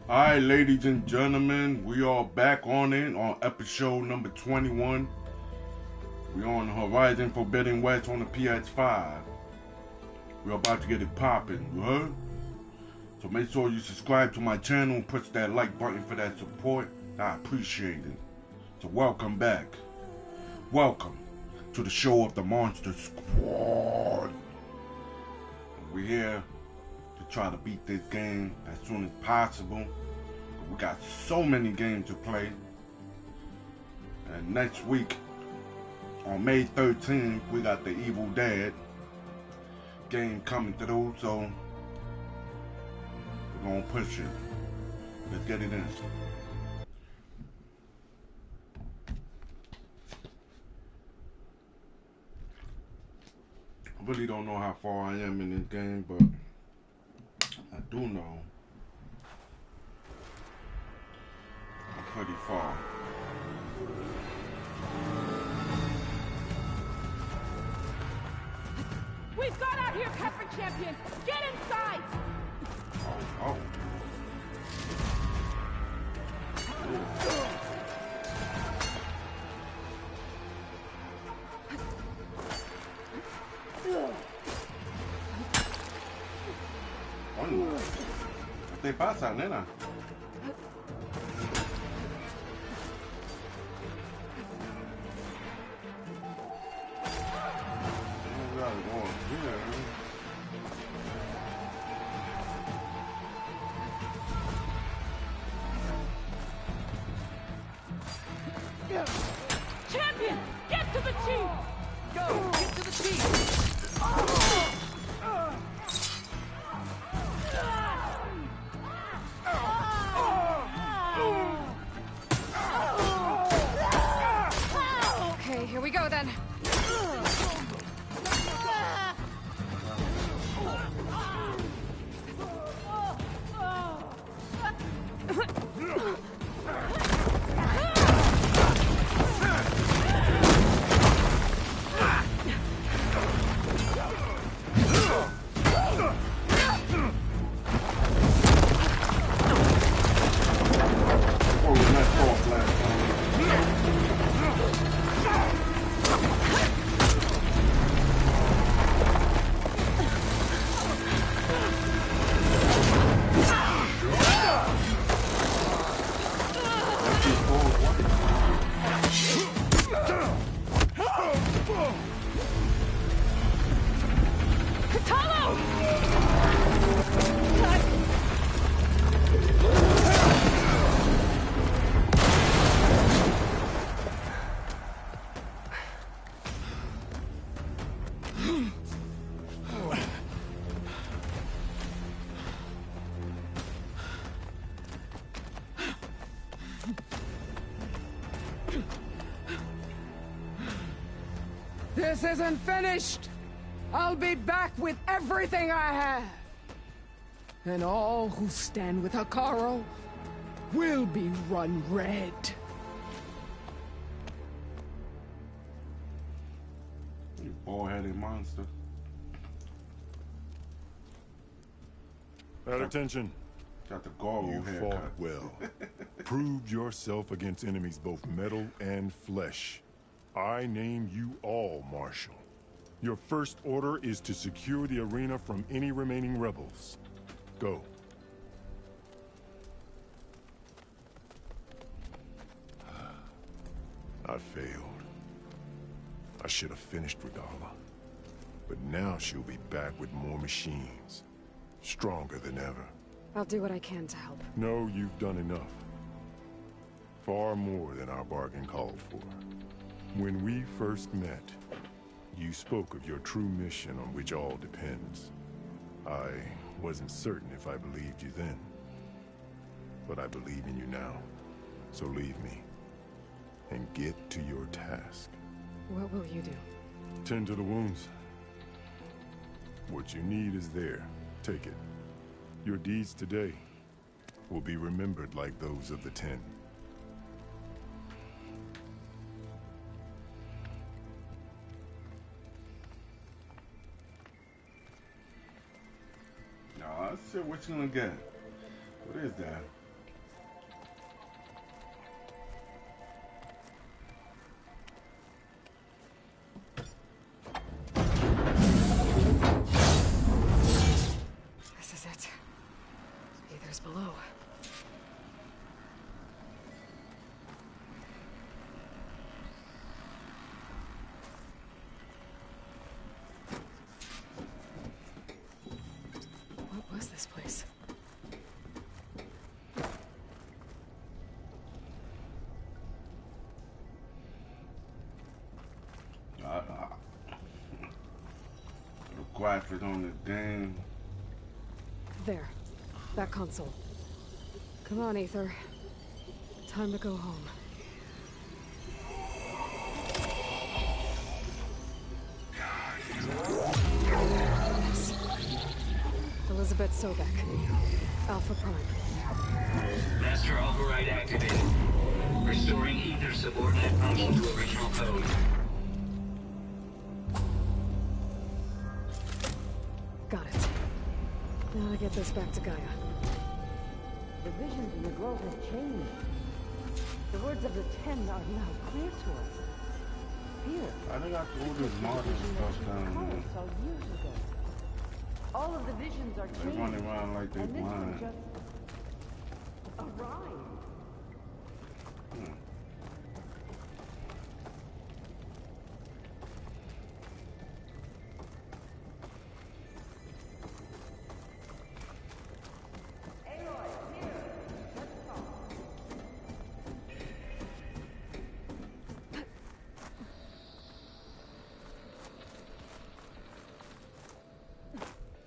Alright, ladies and gentlemen, we are back on it on episode number 21. We're on Horizon Forbidden West on the PS5. We're about to get it popping, you heard? So make sure you subscribe to my channel and push that like button for that support. I appreciate it. So welcome back. Welcome to the show of the Monster Squad. We're here to try to beat this game as soon as possible. We got so many games to play. And next week, on May 13th, we got the Evil Dead game coming through, so we're gonna push it. Let's get it in. I really don't know how far I am in this game, but I do know I'm pretty far. We've got out here, Pepper Champion! Get inside! Oh. ¿Qué te pasa, nena? Champion! Get to the chief! Go! Get to the chief! Okay, here we go then. This isn't finished! I'll be back with everything I have! And all who stand with Hikaru will be run red. You bald-headed monster. Pay attention. Got the goggle You haircut. fought well. Proved yourself against enemies both metal and flesh. I name you all Marshal. Your first order is to secure the arena from any remaining rebels. Go. I failed. I should have finished Regala. But now she'll be back with more machines. Stronger than ever. I'll do what I can to help. No, you've done enough. Far more than our bargain called for. When we first met, you spoke of your true mission on which all depends. I wasn't certain if I believed you then. But I believe in you now. So leave me. And get to your task. What will you do? Tend to the wounds. What you need is there. Take it. Your deeds today will be remembered like those of the 10. Let's see what you gonna get. What is that? this place. The graphics on this game. There. That console. Come on, Aether. Time to go home. Yes. Elizabeth Sobek. Alpha Prime. Master override activated. Restoring Aether subordinate function to original code. Got it. Now to get this back to Gaia. The visions in the grove have changed. The words of the Ten are now clear to us. Here. I think I told this model stuff down there. Saw years ago. All of the visions are They changed. running around like they And this one blind. just a rhyme.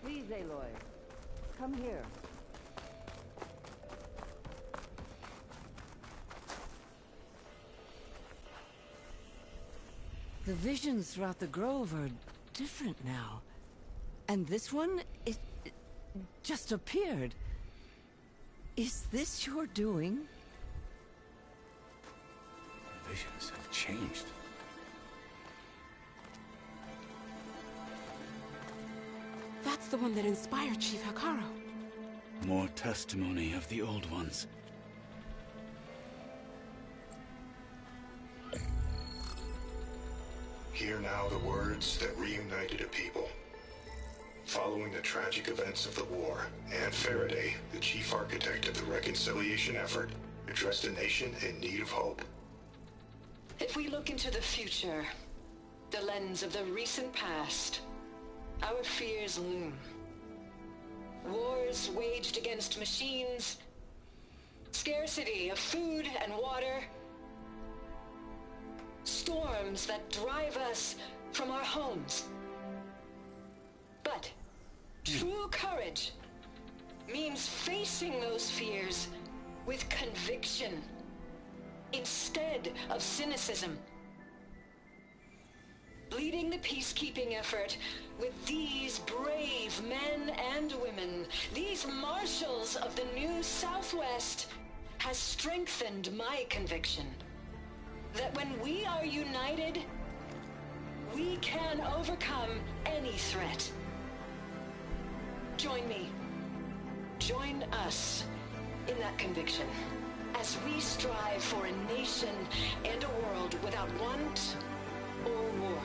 Please, Aloy. Come here. The visions throughout the grove are different now. And this one, it just appeared. Is this your doing? The visions have changed. That's the one that inspired Chief Hikaru. More testimony of the old ones. Hear now the words that reunited a people. Following the tragic events of the war, Anne Faraday, the chief architect of the reconciliation effort, addressed a nation in need of hope. If we look into the future, the lens of the recent past, our fears loom. Wars waged against machines, scarcity of food and water, storms that drive us from our homes. But true courage means facing those fears with conviction instead of cynicism. Leading the peacekeeping effort with these brave men and women, these marshals of the new Southwest, has strengthened my conviction that when we are united, we can overcome any threat. Join me. Join us in that conviction as we strive for a nation and a world without want or war.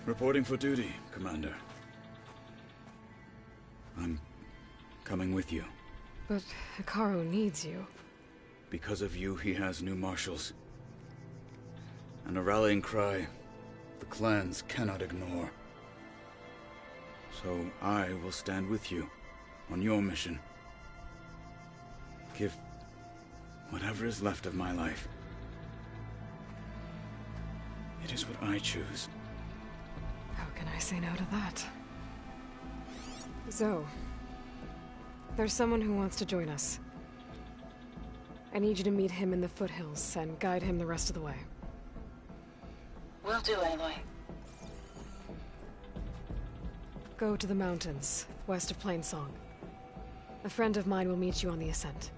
Reporting for duty, Commander. I'm coming with you. But Hikaru needs you. Because of you, he has new marshals. And a rallying cry the clans cannot ignore. So I will stand with you on your mission. Give whatever is left of my life. It is what I choose. How can I say no to that? Zoe, there's someone who wants to join us. I need you to meet him in the foothills and guide him the rest of the way. Will do, Aloy. Go to the mountains, west of Plainsong. A friend of mine will meet you on the ascent.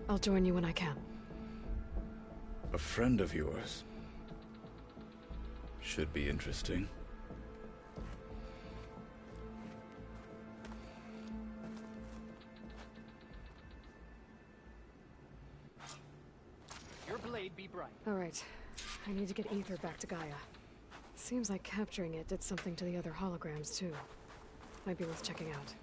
I'll join you when I can. A friend of yours? Should be interesting. Your blade be bright. All right. I need to get Ether back to Gaia. Seems like capturing it did something to the other holograms, too. Might be worth checking out.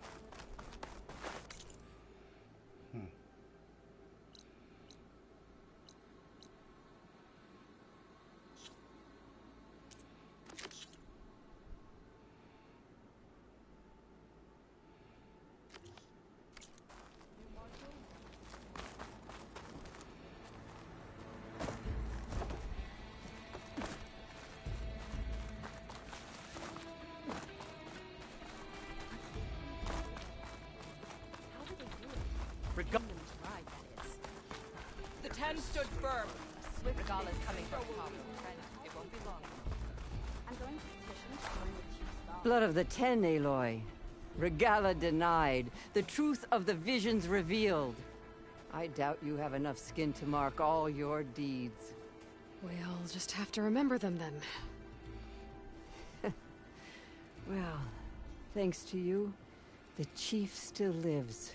The 10 stood firm. Regala's coming from Pablo. It won't be long. I'm going to petition to join the Chief's law. Blood of the 10, Aloy. Regala denied. The truth of the visions revealed. I doubt you have enough skin to mark all your deeds. We'll just have to remember them then. Well, thanks to you, the Chief still lives.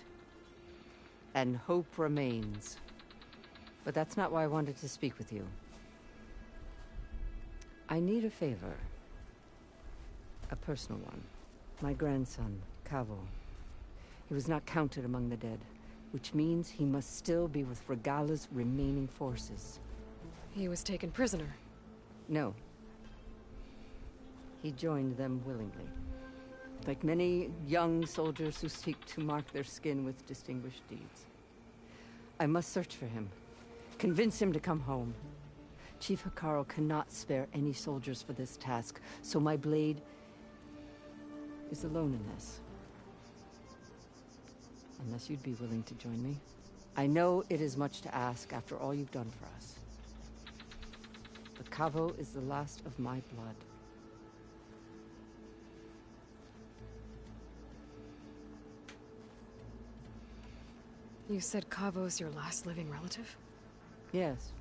And hope remains. But that's not why I wanted to speak with you. I need a favor. A personal one. My grandson, Cavo. He was not counted among the dead, which means he must still be with Regala's remaining forces. He was taken prisoner. No. He joined them willingly. Like many young soldiers who seek to mark their skin with distinguished deeds. I must search for him. Convince him to come home. Chief Hekarro cannot spare any soldiers for this task, so my blade is alone in this. Unless you'd be willing to join me. I know it is much to ask after all you've done for us. But Cavo is the last of my blood. You said Cavo's your last living relative? Yes.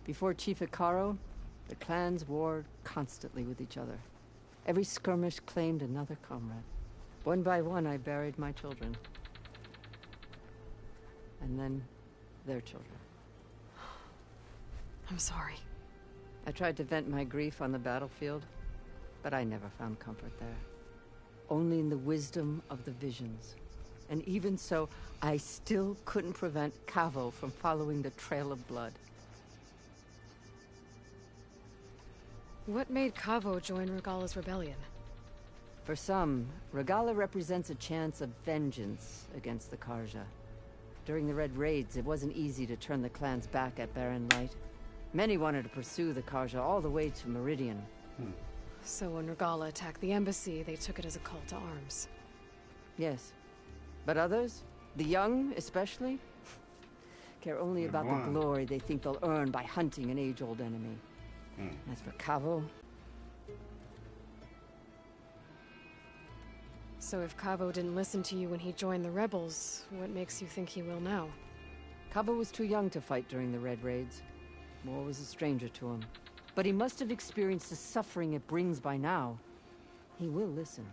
Before Chief Hekarro, the clans warred constantly with each other. Every skirmish claimed another comrade. One by one, I buried my children. And then, their children. I'm sorry. I tried to vent my grief on the battlefield, but I never found comfort there. Only in the wisdom of the visions. And even so, I still couldn't prevent Cavo from following the trail of blood. What made Cavo join Regala's rebellion? For some, Regala represents a chance of vengeance against the Karja. During the Red Raids, it wasn't easy to turn the clans back at Barren Light. Many wanted to pursue the Karja all the way to Meridian. So when Regala attacked the embassy, they took it as a call to arms. Yes. But others, the young especially, care only about the glory they think they'll earn by hunting an age-old enemy. As for Cavo... So if Cavo didn't listen to you when he joined the rebels, what makes you think he will now? Cavo was too young to fight during the Red Raids. War was a stranger to him. But he must have experienced the suffering it brings by now. He will listen.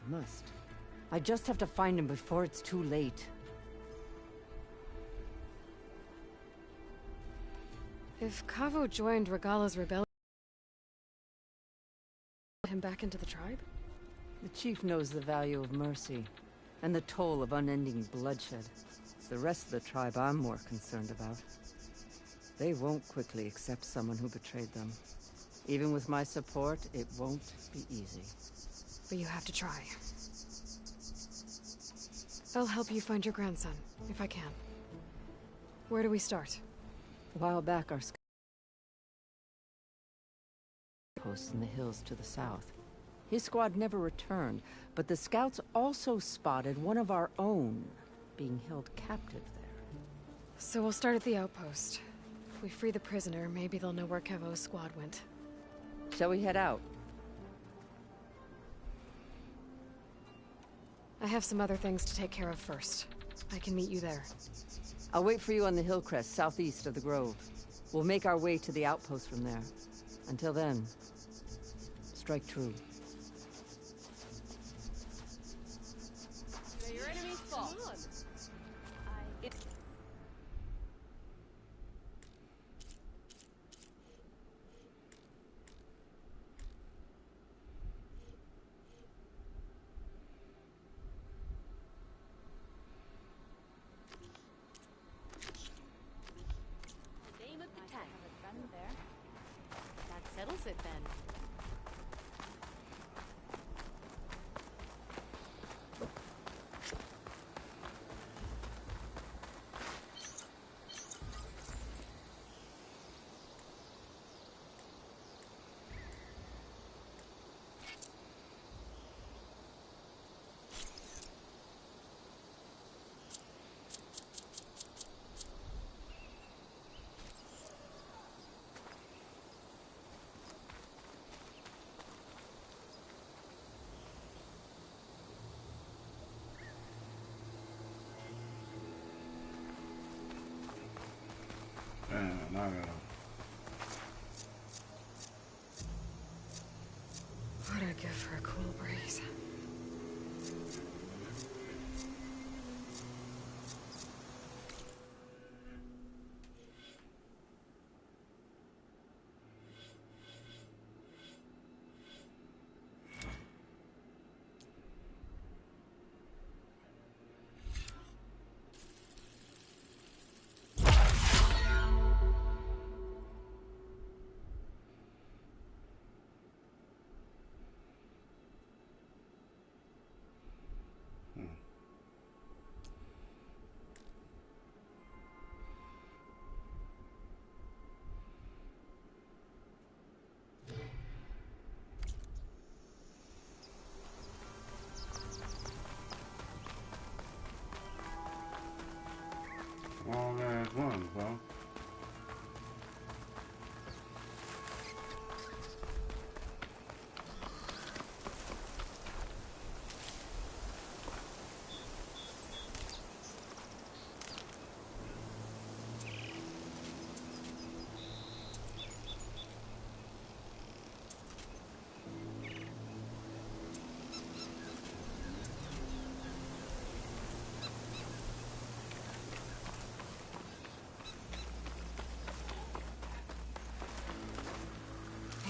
He must. I just have to find him before it's too late. If Cavo joined Regala's rebellion, him back into the tribe? The chief knows the value of mercy, and the toll of unending bloodshed. It's the rest of the tribe I'm more concerned about. They won't quickly accept someone who betrayed them. Even with my support, it won't be easy. But you have to try. I'll help you find your grandson, if I can. Where do we start? A while back, our posts in the hills to the south. His squad never returned, but the scouts also spotted one of our own being held captive there. So we'll start at the outpost. If we free the prisoner, maybe they'll know where Cavo's squad went. Shall we head out? I have some other things to take care of first. I can meet you there. I'll wait for you on the hill crest southeast of the grove. We'll make our way to the outpost from there. Until then, strike true. Your enemy's fault. Name of the tank. There. That settles it then. Man, I gotta. What a gift for a cool breeze. Long ass ones, bro.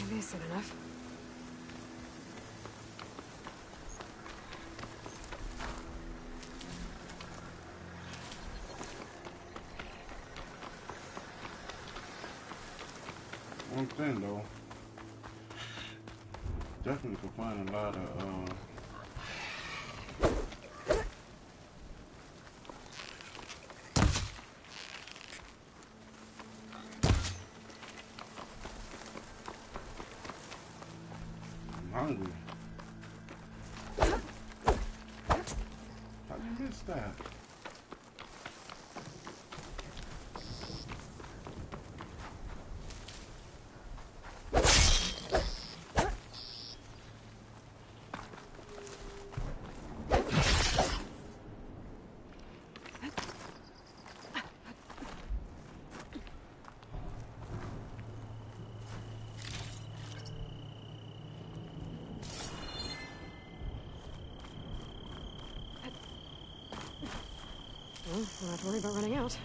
Maybe soon enough. One thing though, definitely could find a lot of I'm hungry. How you miss that? Well, don't have to worry about running out.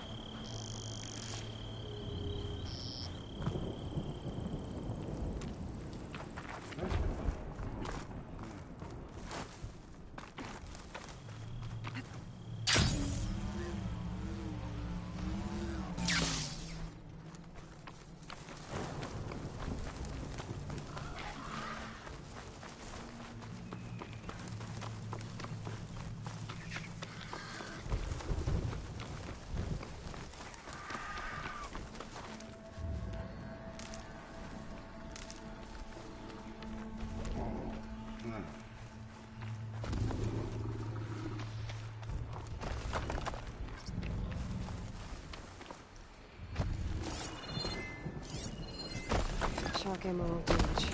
Shock ammo won't do much.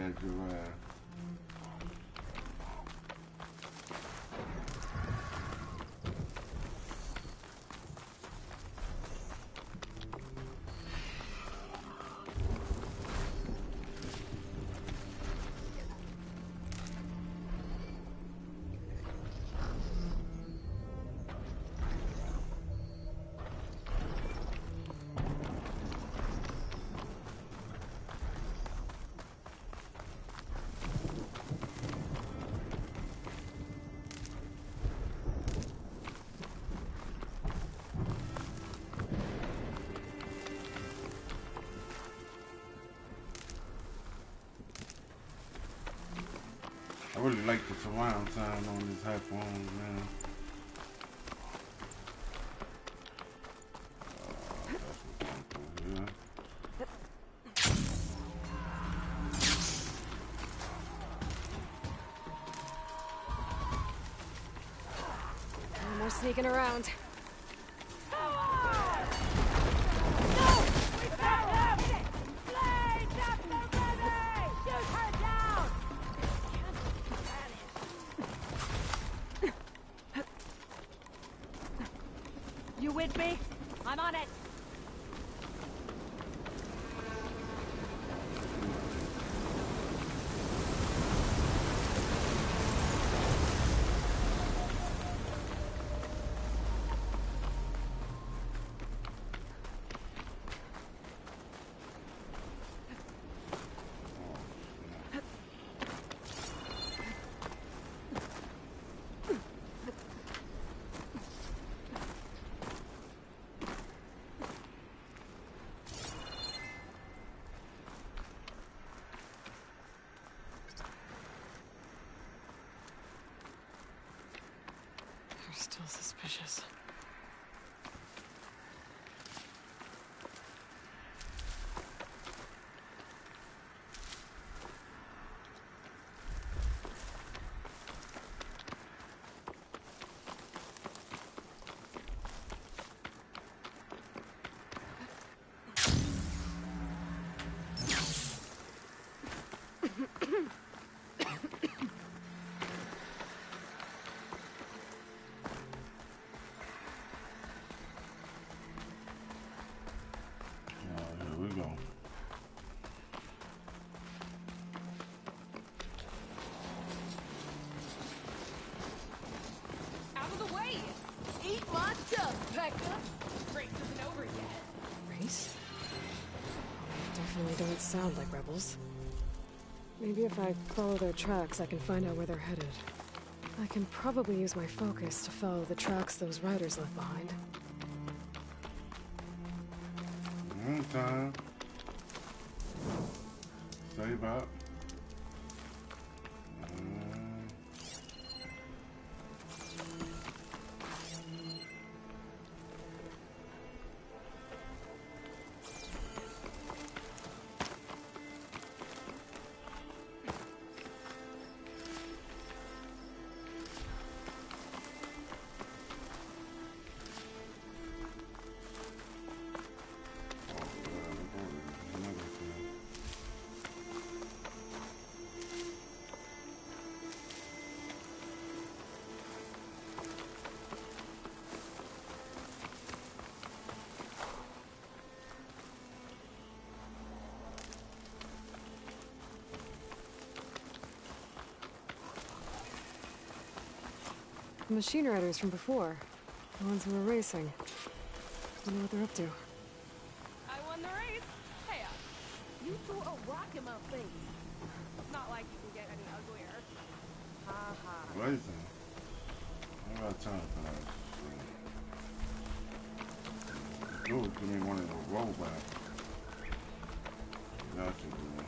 had your ass. I really like the surround sound on this headphones, man. That's what's going through here. No more sneaking around. You with me? I'm on it. They're still suspicious. Here we go. Out of the way! Eat my stuff, Becca! Race isn't over yet. Race? Definitely don't sound like rebels. Maybe if I follow their tracks, I can find out where they're headed. I can probably use my focus to follow the tracks those riders left behind. Time. Save up. The machine riders from before. The ones who were racing. Wonder what they're up to. I won the race. Hey, you threw a rock in my face. Not like you can get any uglier. Ha ha. Racing? I got time for that shit. Dude, give me one of those rollbacks. Gotcha, man.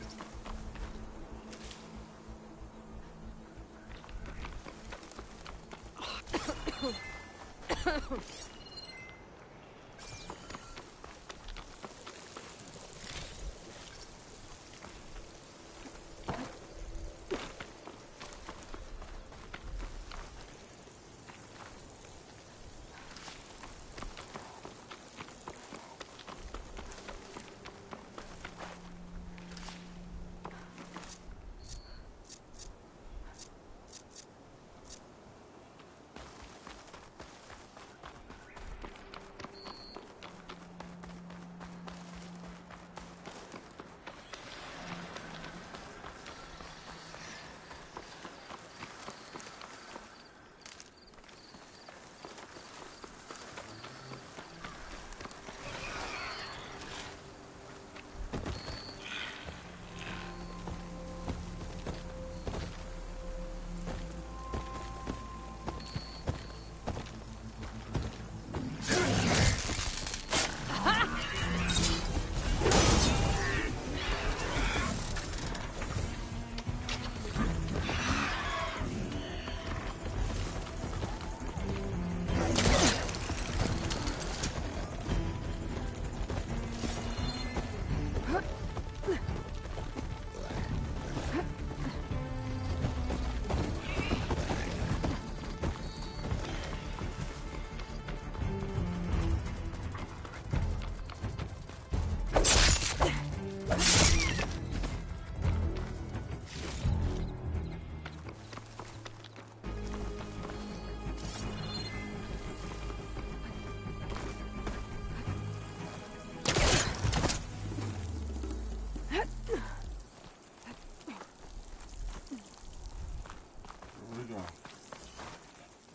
we go.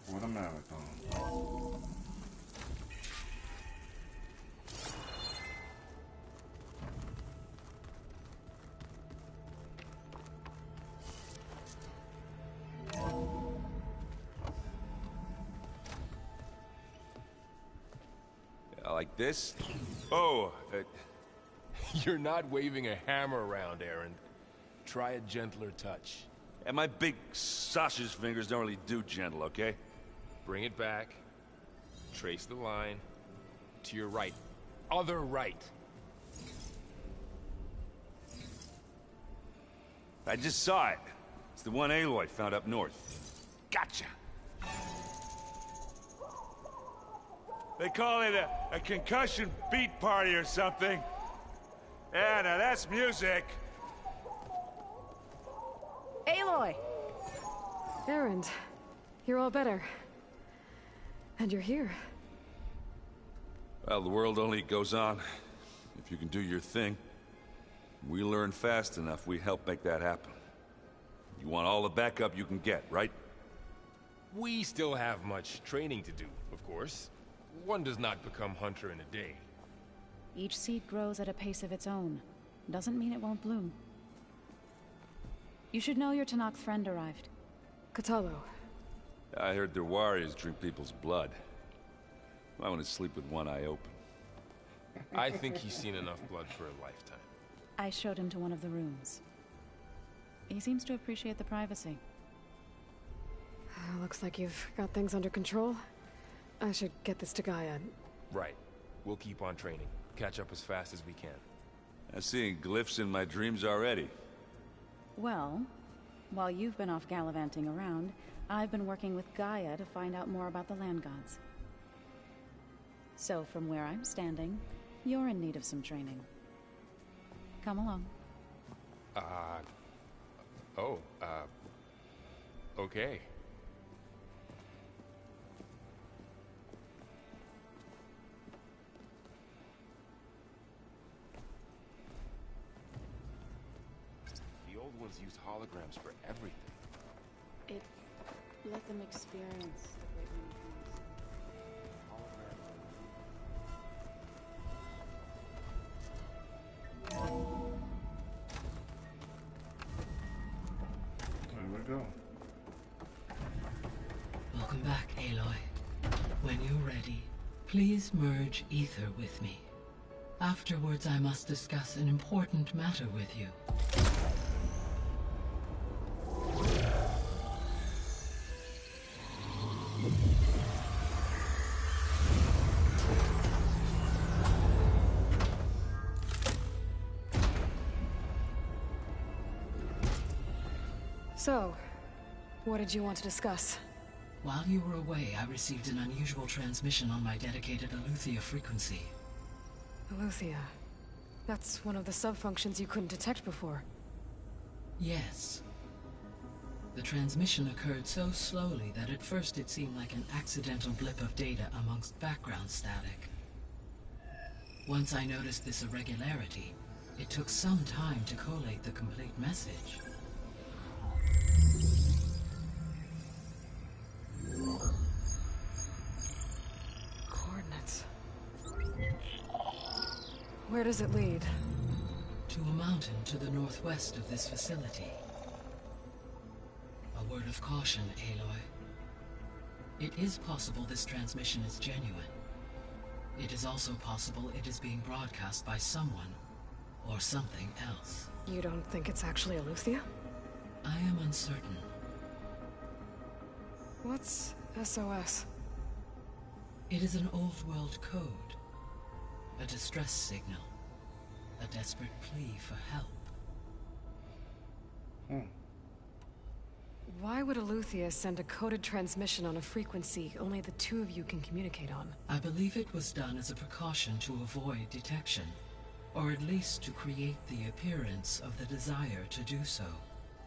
What a marathon. Like this? Oh, you're not waving a hammer around, Aaron. Try a gentler touch. And my big sausage fingers don't really do gentle, okay? Bring it back. Trace the line. To your right. Other right. I just saw it. It's the one Aloy found up north. Gotcha! They call it a concussion beat party or something. Yeah, now that's music. Aloy! Aaron, you're all better. And you're here. Well, the world only goes on if you can do your thing. We learn fast enough, we help make that happen. You want all the backup you can get, right? We still have much training to do, of course. One does not become hunter in a day. Each seed grows at a pace of its own. Doesn't mean it won't bloom. You should know your Tanakh friend arrived. Katalo. I heard their warriors drink people's blood. I want to sleep with one eye open. I think he's seen enough blood for a lifetime. I showed him to one of the rooms. He seems to appreciate the privacy. Looks like you've got things under control. I should get this to Gaia. Right. We'll keep on training. Catch up as fast as we can. I'm seeing glyphs in my dreams already. Well, while you've been off gallivanting around, I've been working with Gaia to find out more about the land gods. So from where I'm standing, you're in need of some training. Come along. Okay. The old ones used holograms for everything. It let them experience the great many things. There we go. Welcome back, Aloy. When you're ready, please merge ether with me. Afterwards, I must discuss an important matter with you. So, what did you want to discuss? While you were away, I received an unusual transmission on my dedicated Aletheia frequency. Aletheia. That's one of the sub-functions you couldn't detect before. Yes. The transmission occurred so slowly that at first it seemed like an accidental blip of data amongst background static. Once I noticed this irregularity, it took some time to collate the complete message. Coordinates. Where does it lead? To a mountain to the northwest of this facility. A word of caution, Aloy. It is possible this transmission is genuine. It is also possible it is being broadcast by someone or something else. You don't think it's actually Aletheia? I am uncertain. What's SOS? It is an old-world code. A distress signal. A desperate plea for help. Why would Aletheia send a coded transmission on a frequency only the two of you can communicate on? I believe it was done as a precaution to avoid detection, or at least to create the appearance of the desire to do so.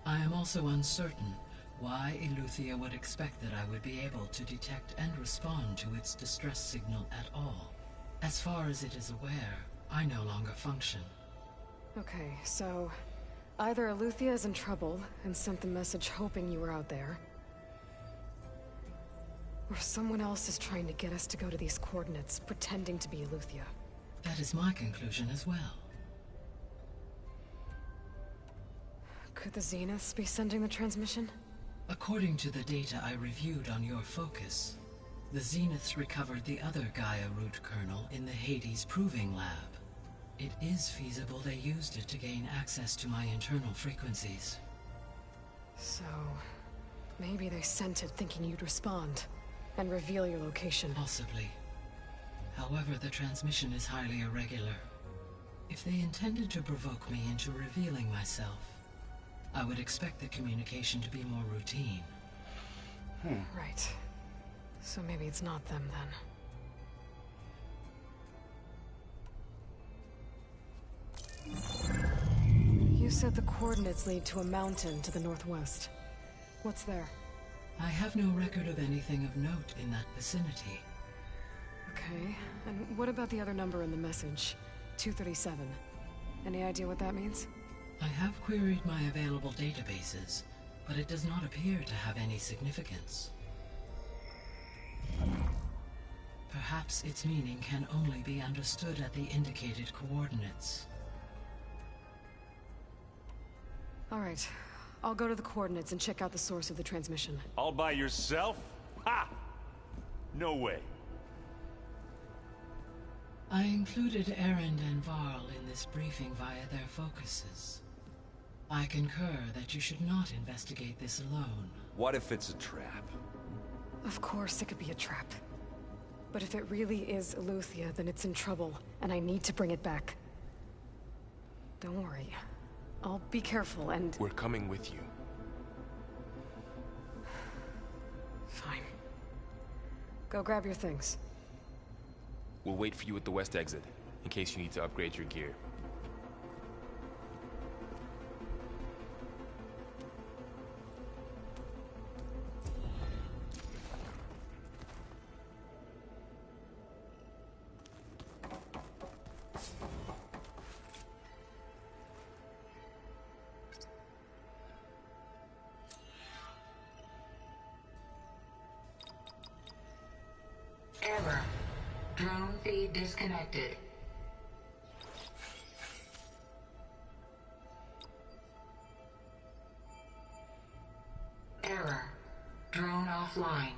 I am also uncertain why Aletheia would expect that I would be able to detect and respond to its distress signal at all. As far as it is aware, I no longer function. Okay, so either Aletheia is in trouble and sent the message hoping you were out there, Or someone else is trying to get us to go to these coordinates, pretending to be Eleuthia. That is my conclusion as well. Could the Zeniths be sending the transmission? According to the data I reviewed on your focus, the Zeniths recovered the other Gaia root kernel in the Hades Proving Lab. It is feasible they used it to gain access to my internal frequencies. So, maybe they sent it thinking you'd respond, and reveal your location. Possibly. However, the transmission is highly irregular. If they intended to provoke me into revealing myself, I would expect the communication to be more routine. Right. So maybe it's not them, then. You said the coordinates lead to a mountain to the northwest. What's there? I have no record of anything of note in that vicinity. Okay, and what about the other number in the message? 237. Any idea what that means? I have queried my available databases, but it does not appear to have any significance. Perhaps its meaning can only be understood at the indicated coordinates. All right. I'll go to the coordinates and check out the source of the transmission. All by yourself? Ha! No way. I included Erend and Varl in this briefing via their focuses. I concur that you should not investigate this alone. What if it's a trap? Of course it could be a trap. But if it really is Eleuthia, then it's in trouble, and I need to bring it back. Don't worry. I'll be careful and... We're coming with you. Fine. Go grab your things. We'll wait for you at the west exit, in case you need to upgrade your gear. Error. Drone feed disconnected. Error. Drone offline.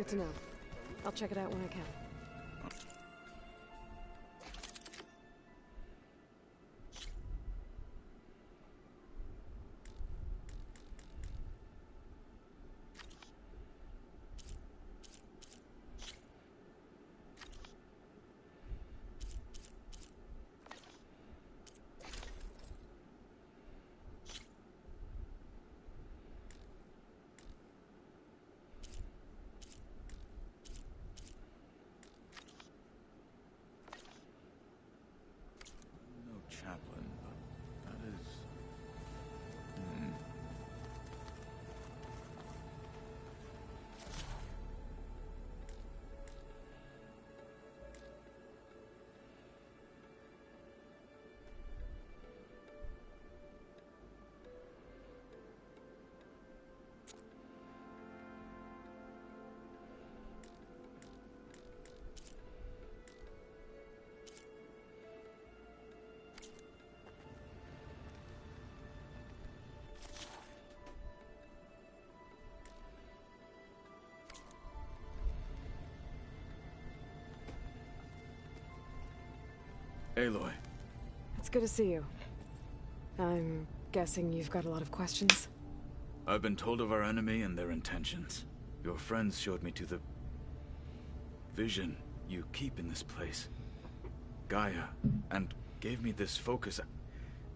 to know. I'll check it out when I can. Chaplain, but that is... Aloy. It's good to see you. I'm guessing you've got a lot of questions? I've been told of our enemy and their intentions. Your friends showed me to the... vision you keep in this place. Gaia, and gave me this focus.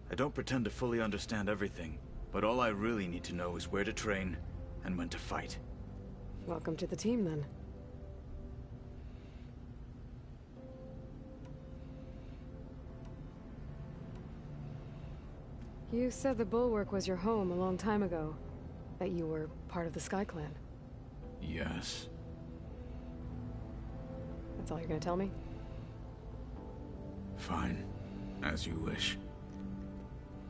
I don't pretend to fully understand everything, but all I really need to know is where to train and when to fight. Welcome to the team, then. You said the Bulwark was your home a long time ago. That you were part of the Sky Clan. Yes. That's all you're gonna tell me? Fine. As you wish.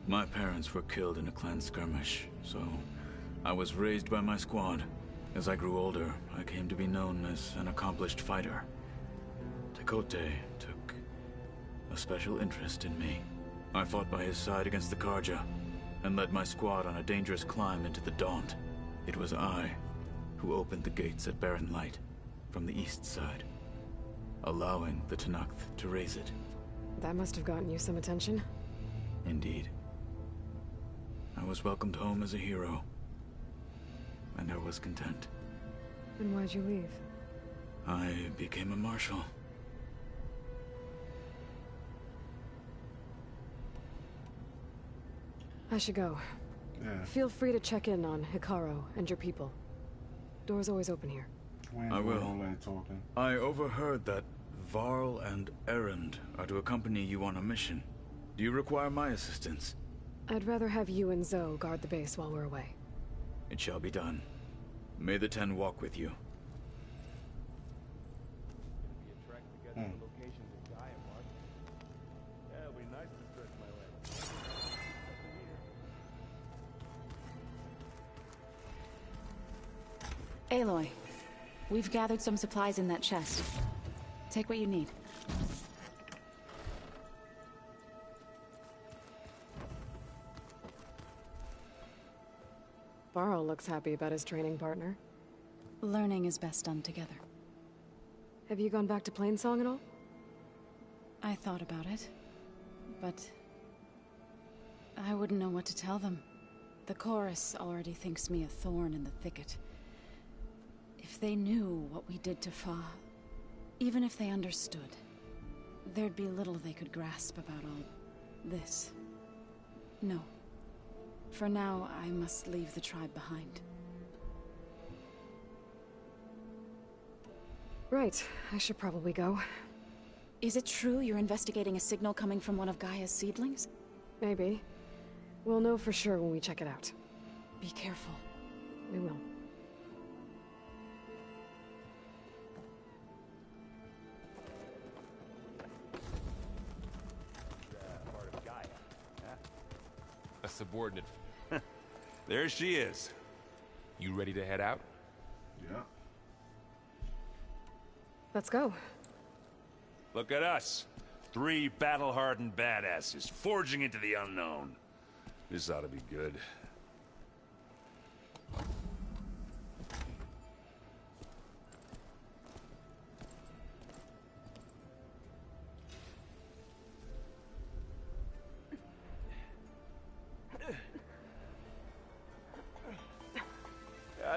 My parents were killed in a clan skirmish, so I was raised by my squad. As I grew older, I came to be known as an accomplished fighter. Tekote took a special interest in me. I fought by his side against the Karja, and led my squad on a dangerous climb into the Daunt. It was I who opened the gates at Barren Light, from the east side, allowing the Tenakth to raise it. That must have gotten you some attention. Indeed. I was welcomed home as a hero, and I was content. Then why'd you leave? I became a marshal. I should go. Yeah. Feel free to check in on Hikaru and your people. Door's always open here. I will. I overheard that Varl and Erend are to accompany you on a mission. Do you require my assistance? I'd rather have you and Zoe guard the base while we're away. It shall be done. May the Ten walk with you. Aloy, we've gathered some supplies in that chest. Take what you need. Varl looks happy about his training partner. Learning is best done together. Have you gone back to Plainsong at all? I thought about it, but I wouldn't know what to tell them. The chorus already thinks me a thorn in the thicket. If they knew what we did to Fa, even if they understood, there'd be little they could grasp about all this. No. For now, I must leave the tribe behind. Right. I should probably go. Is it true you're investigating a signal coming from one of Gaia's seedlings? Maybe. We'll know for sure when we check it out. Be careful. We will. A subordinate. There she is. You ready to head out? Yeah. Let's go. Look at us. 3 battle-hardened badasses forging into the unknown. This ought to be good.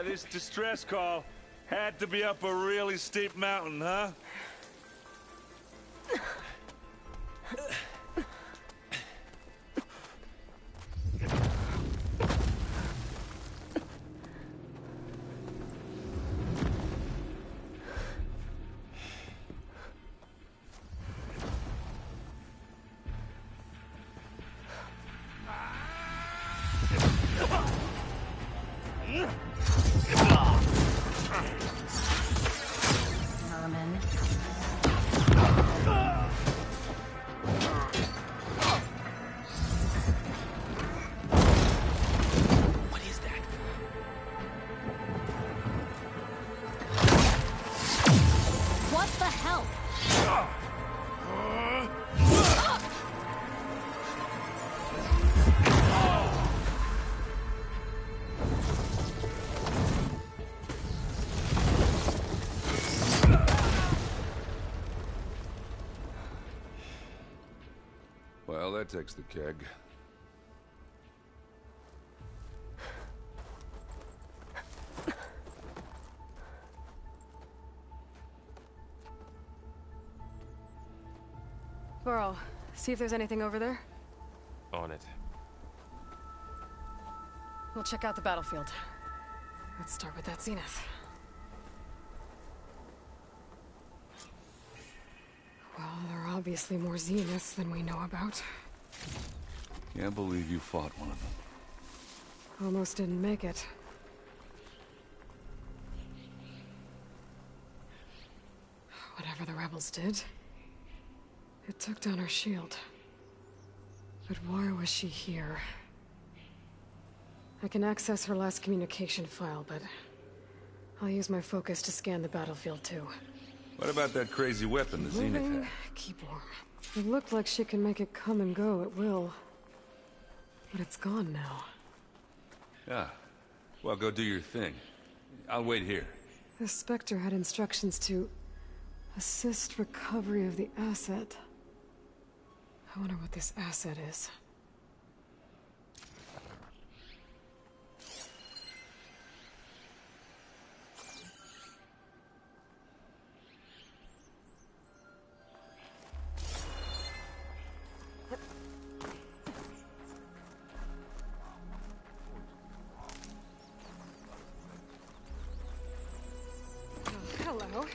this distress call had to be up a really steep mountain, huh? Well, that takes the keg. Burrow, see if there's anything over there. On it. We'll check out the battlefield. Let's start with that zenith. Well, there are obviously more zeniths than we know about. Can't believe you fought one of them. Almost didn't make it. Whatever the rebels did, it took down her shield. But why was she here? I can access her last communication file, but I'll use my focus to scan the battlefield too. What about that crazy weapon the Zenith had? Keep warm. It looked like she can make it come and go at will. But it's gone now. Yeah. Well, go do your thing. I'll wait here. The Spectre had instructions to assist recovery of the asset. I wonder what this asset is. Hello.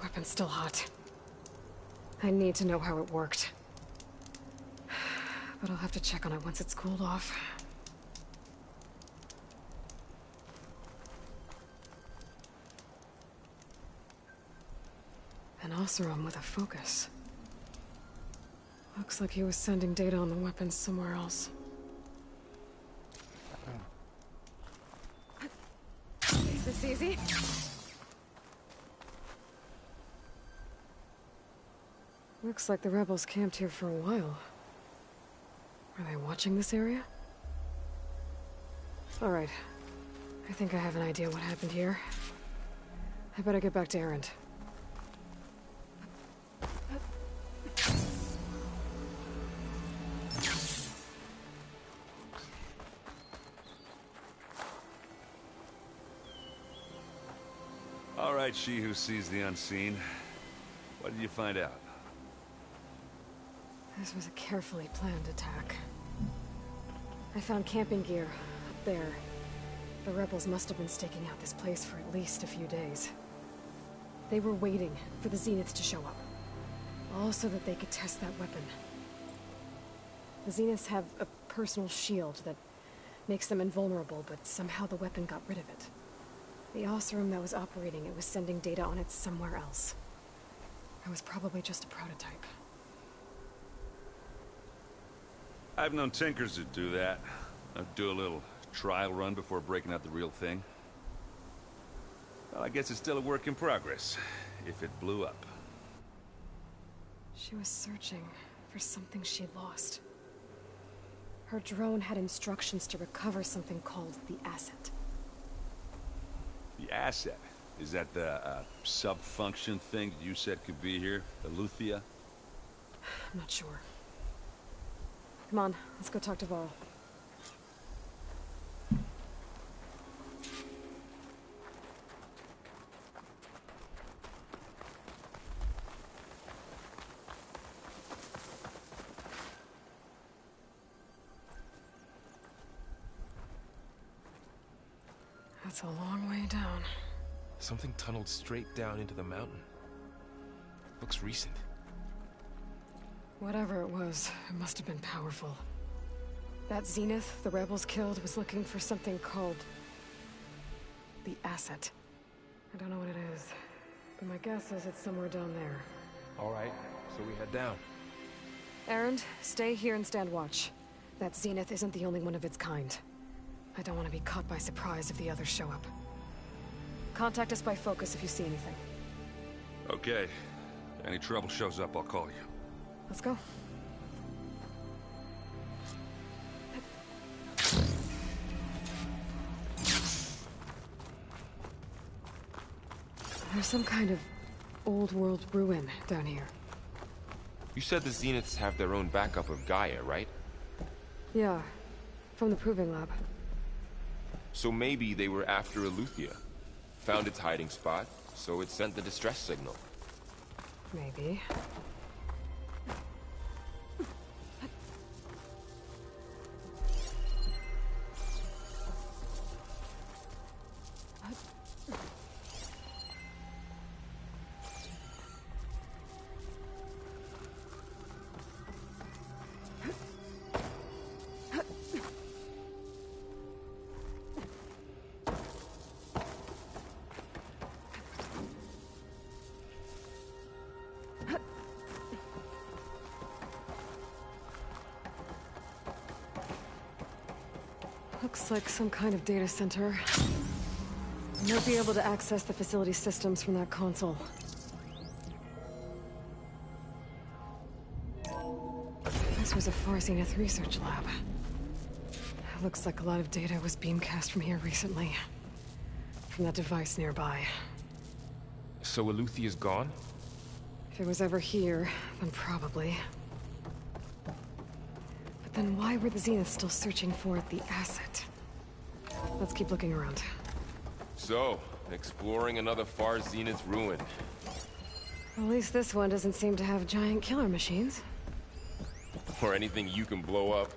Weapon's still hot. I need to know how it worked. But I'll have to check on it once it's cooled off. An Oseram with a focus. Looks like he was sending data on the weapons somewhere else. Is this easy? Looks like the rebels camped here for a while. Are they watching this area? All right. I think I have an idea what happened here. I better get back to Erend. All right, she who sees the unseen. What did you find out? This was a carefully planned attack. I found camping gear up there. The rebels must have been staking out this place for at least a few days. They were waiting for the Zeniths to show up. All so that they could test that weapon. The Zeniths have a personal shield that makes them invulnerable, but somehow the weapon got rid of it. The Oseram that was operating it was sending data on it somewhere else. It was probably just a prototype. I've known tinkers that do that. I'd do a little trial run before breaking out the real thing. Well, I guess it's still a work in progress, if it blew up. She was searching for something she lost. Her drone had instructions to recover something called the asset. The asset? Is that the sub-function thing that you said could be here? Eleuthia? I'm not sure. Come on, let's go talk to Varl. That's a long way down. Something tunneled straight down into the mountain. Looks recent. Whatever it was, it must have been powerful. That Zenith the rebels killed was looking for something called the asset. I don't know what it is, but my guess is it's somewhere down there. All right, so we head down. Erend, stay here and stand watch. That Zenith isn't the only one of its kind. I don't want to be caught by surprise if the others show up. Contact us by focus if you see anything. Okay. Any trouble shows up, I'll call you. Let's go. There's some kind of old world ruin down here. You said the Zeniths have their own backup of Gaia, right? Yeah, from the proving lab. So maybe they were after Eleuthia. Found its hiding spot, so it sent the distress signal. Maybe. Looks like some kind of data center. I might be able to access the facility systems from that console. This was a Far Zenith research lab. Looks like a lot of data was beamcast from here recently. From that device nearby. So Eleuthia's gone? If it was ever here, then probably. But then why were the Zeniths still searching for the asset? Let's keep looking around. So, exploring another Far Zenith ruin. At least this one doesn't seem to have giant killer machines. Or anything you can blow up.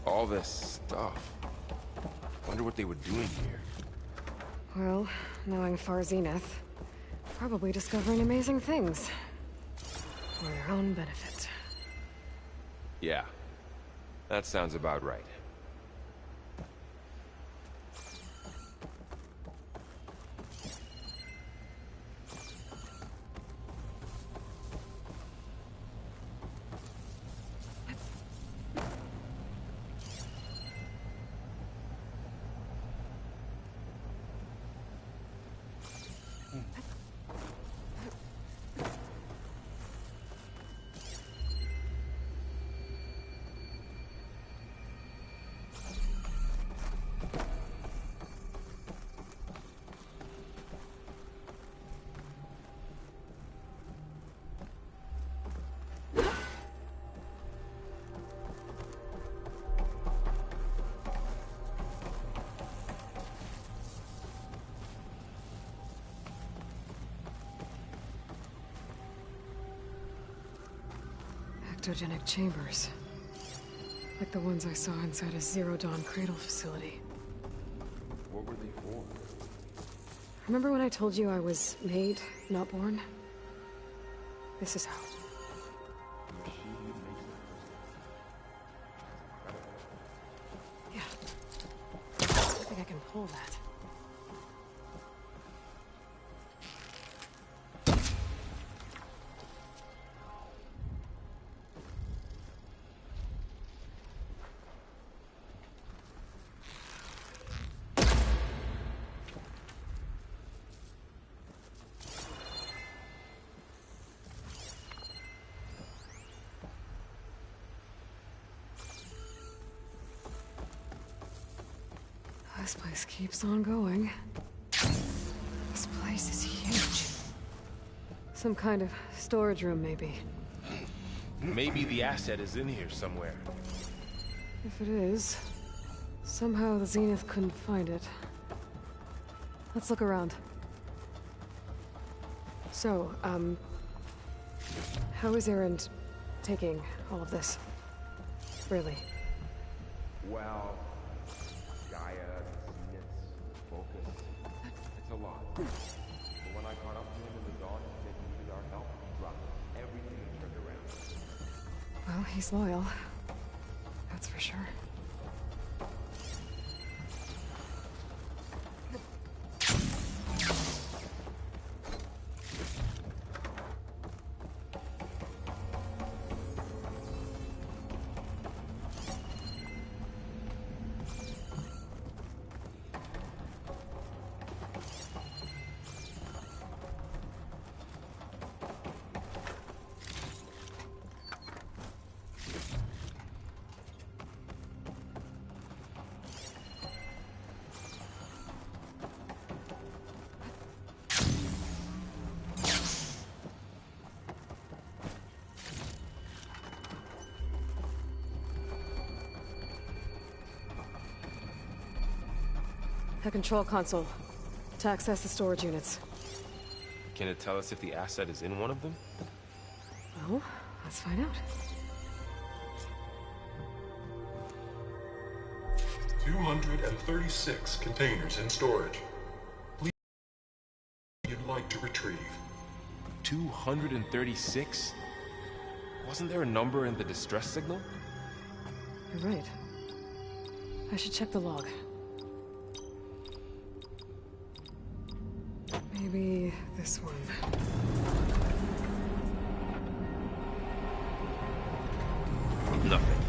All this stuff. Wonder what they were doing here. Well, knowing Far Zenith, probably discovering amazing things. For their own benefit. Yeah, that sounds about right. cryptogenic chambers. Like the ones I saw inside a Zero Dawn cradle facility. What were they for? Remember when I told you I was made, not born? This is how. Yeah. I think I can pull that. This place keeps on going. This place is huge. Some kind of storage room, maybe. Maybe the asset is in here somewhere. If it is, somehow the Zenith couldn't find it. Let's look around. So, how is Erend taking all of this? Really? Well, Gaia, Zeniths, Focus. It's a lot. But when I caught up to him in the dawn, he said he needed our help. He dropped everything and turned around. Well, he's loyal. That's for sure. The control console. To access the storage units. Can it tell us if the asset is in one of them? Well, let's find out. 236 containers in storage. Please, you'd like to retrieve. 236? Wasn't there a number in the distress signal? You're right. I should check the log. Maybe this one. Nothing.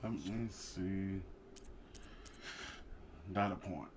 Let me see. Data point.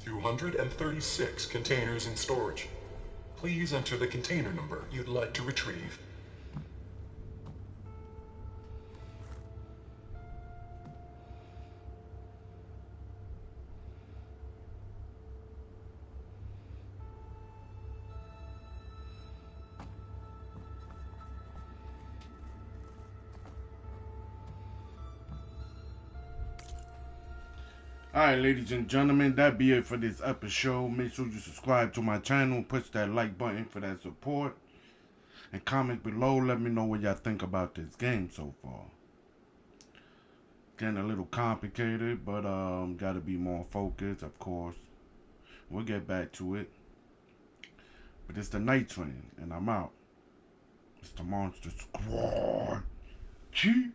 236 containers in storage. Please enter the container number you'd like to retrieve. Alright, ladies and gentlemen, that be it for this episode. Make sure you subscribe to my channel, push that like button for that support, and comment below. Let me know what y'all think about this game so far. Getting a little complicated, but gotta be more focused, of course. We'll get back to it. But it's the Night Train, and I'm out. It's the Monster Squad. Gee.